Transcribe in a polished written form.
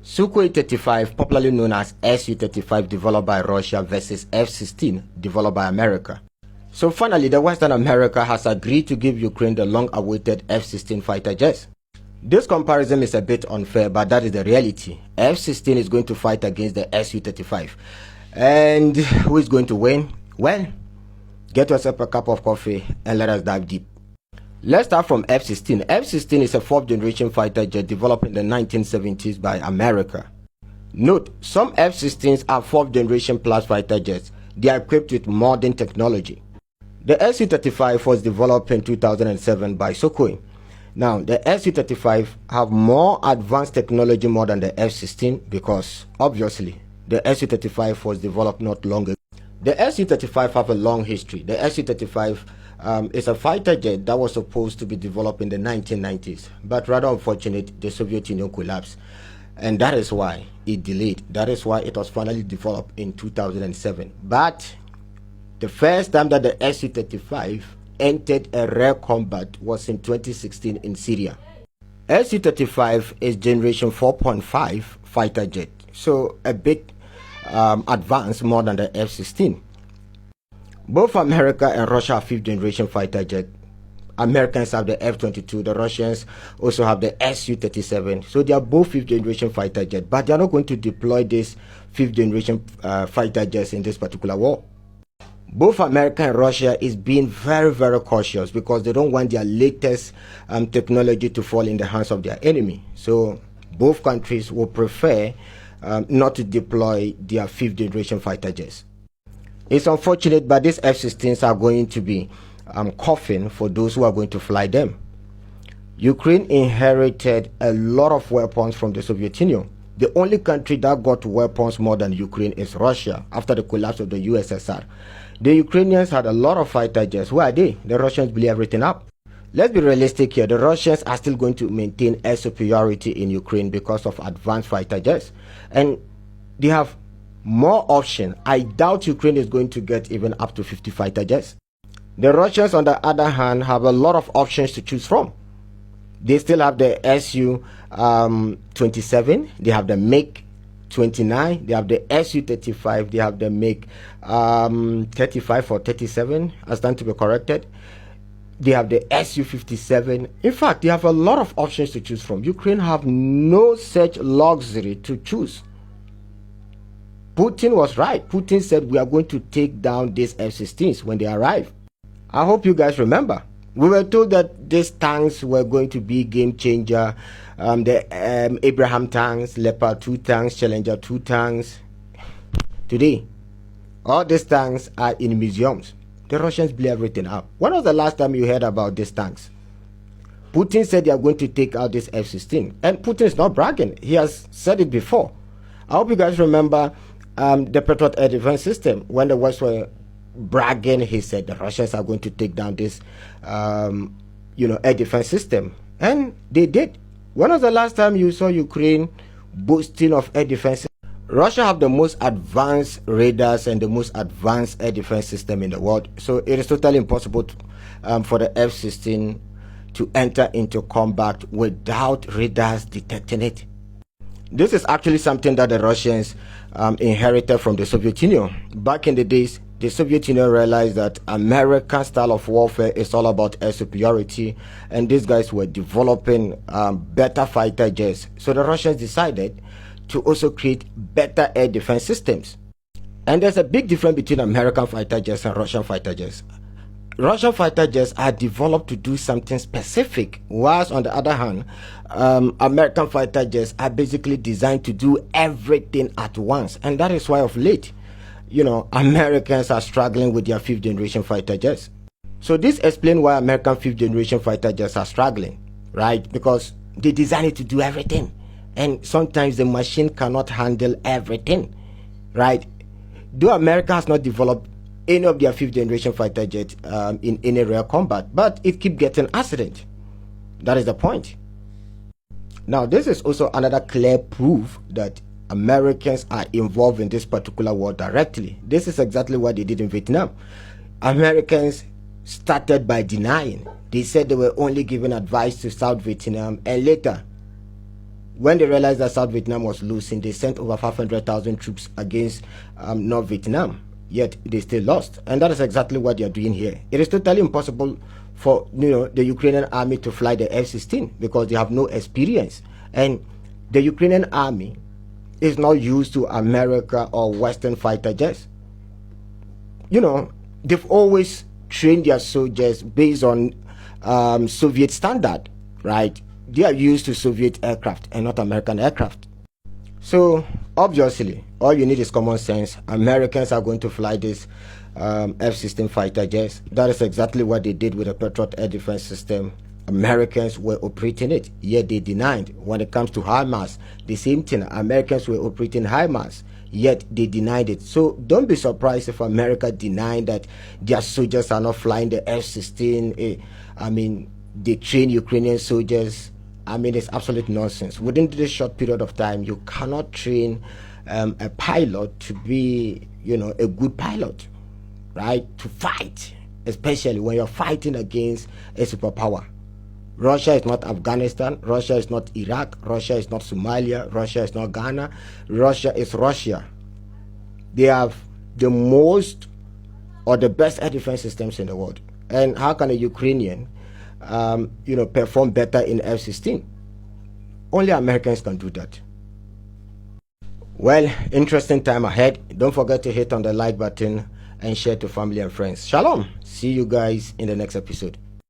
Sukhoi 35, popularly known as Su-35, developed by Russia versus F-16, developed by America. So finally, the Western America has agreed to give Ukraine the long-awaited F-16 fighter jets. This comparison is a bit unfair, but that is the reality. F-16 is going to fight against the Su-35. And who is going to win? Well, get yourself a cup of coffee and let us dive deep. Let's start from F-16. F-16 is a fourth-generation fighter jet developed in the 1970s by America. Note, some F-16s are fourth-generation plus fighter jets. They are equipped with modern technology. The Su-35 was developed in 2007 by Sukhoi. Now, the Su-35 have more advanced technology more than the F-16 because, obviously, the Su-35 was developed not long ago. The Su-35 have a long history. The Su-35 is a fighter jet that was supposed to be developed in the 1990s, but rather unfortunate, the Soviet Union collapsed, and that is why it delayed. That is why it was finally developed in 2007. But the first time that the Su-35 entered a rare combat was in 2016 in Syria. Su-35 is generation 4.5 fighter jet, so a bit advanced more than the F-16. Both America and Russia have fifth-generation fighter jet. Americans have the F-22. The Russians also have the Su-37. So they are both fifth-generation fighter jet, but they are not going to deploy this fifth-generation fighter jets in this particular war. Both America and Russia is being very, very cautious because they don't want their latest technology to fall in the hands of their enemy. So both countries will prefer not to deploy their fifth-generation fighter jets. It's unfortunate, but these F-16s are going to be coffin for those who are going to fly them. Ukraine inherited a lot of weapons from the Soviet Union. The only country that got weapons more than Ukraine is Russia after the collapse of the USSR. The Ukrainians had a lot of fighter jets. Where are they? The Russians blew everything up. Let's be realistic here. The Russians are still going to maintain air superiority in Ukraine because of advanced fighter jets. And they have more option. I doubt Ukraine is going to get even up to 50 fighter jets. The Russians, on the other hand, have a lot of options to choose from. They still have the Su-27, they have the MiG-29, they have the Su-35, they have the MiG-35 or 37, I stand to be corrected. They have the Su-57. In fact, they have a lot of options to choose from. Ukraine have no such luxury to choose. Putin was right. Putin said we are going to take down these F-16s when they arrive. I hope you guys remember. We were told that these tanks were going to be game changer. The Abraham tanks, Leopard 2 tanks, Challenger 2 tanks. Today, all these tanks are in museums. The Russians blew everything up. When was the last time you heard about these tanks? Putin said they are going to take out this F-16. And Putin is not bragging. He has said it before. I hope you guys remember the Patriot air defense system. When the West were bragging, he said the Russians are going to take down this air defense system, and they did. When was the last time you saw Ukraine boasting of air defense? Russia have the most advanced radars and the most advanced air defense system in the world, so it is totally impossible for the F-16 to enter into combat without radars detecting it. This is actually something that the Russians inherited from the Soviet Union. Back in the days, the Soviet Union realized that American style of warfare is all about air superiority, and these guys were developing better fighter jets. So the Russians decided to also create better air defense systems. And there's a big difference between American fighter jets and Russian fighter jets. Russian fighter jets are developed to do something specific, whilst on the other hand, American fighter jets are basically designed to do everything at once. And that is why of late, Americans are struggling with their fifth-generation fighter jets. So this explains why American fifth-generation fighter jets are struggling, right? Because they design it to do everything. And sometimes the machine cannot handle everything, right? Though America has not developed any of their fifth-generation fighter jets in any rare combat, but it keeps getting accident. That is the point. Now, this is also another clear proof that Americans are involved in this particular war directly. This is exactly what they did in Vietnam. Americans started by denying. They said they were only giving advice to South Vietnam, and later when they realized that South Vietnam was losing, they sent over 500,000 troops against North Vietnam. Yet they still lost, and that is exactly what they are doing here. It is totally impossible for the Ukrainian army to fly the F-16 because they have no experience, and the Ukrainian army is not used to America or Western fighter jets. They've always trained their soldiers based on Soviet standard, right? They are used to Soviet aircraft and not American aircraft. So obviously, all you need is common sense. Americans are going to fly this F-16 fighter jets. That is exactly what they did with the Patriot air defense system. Americans were operating it, yet they denied. When it comes to HIMARS, the same thing. Americans were operating HIMARS, yet they denied it. So don't be surprised if America denied that their soldiers are not flying the F-16. They train Ukrainian soldiers. It's absolute nonsense. Within this short period of time, you cannot train a pilot to be, a good pilot, right? To fight, especially when you're fighting against a superpower. Russia is not Afghanistan. Russia is not Iraq. Russia is not Somalia. Russia is not Ghana. Russia is Russia. They have the most or the best air defense systems in the world. And how can a Ukrainian perform better in F-16? Only Americans can do that. Well, interesting time ahead. Don't forget to hit on the like button and share to family and friends. Shalom. See you guys in the next episode.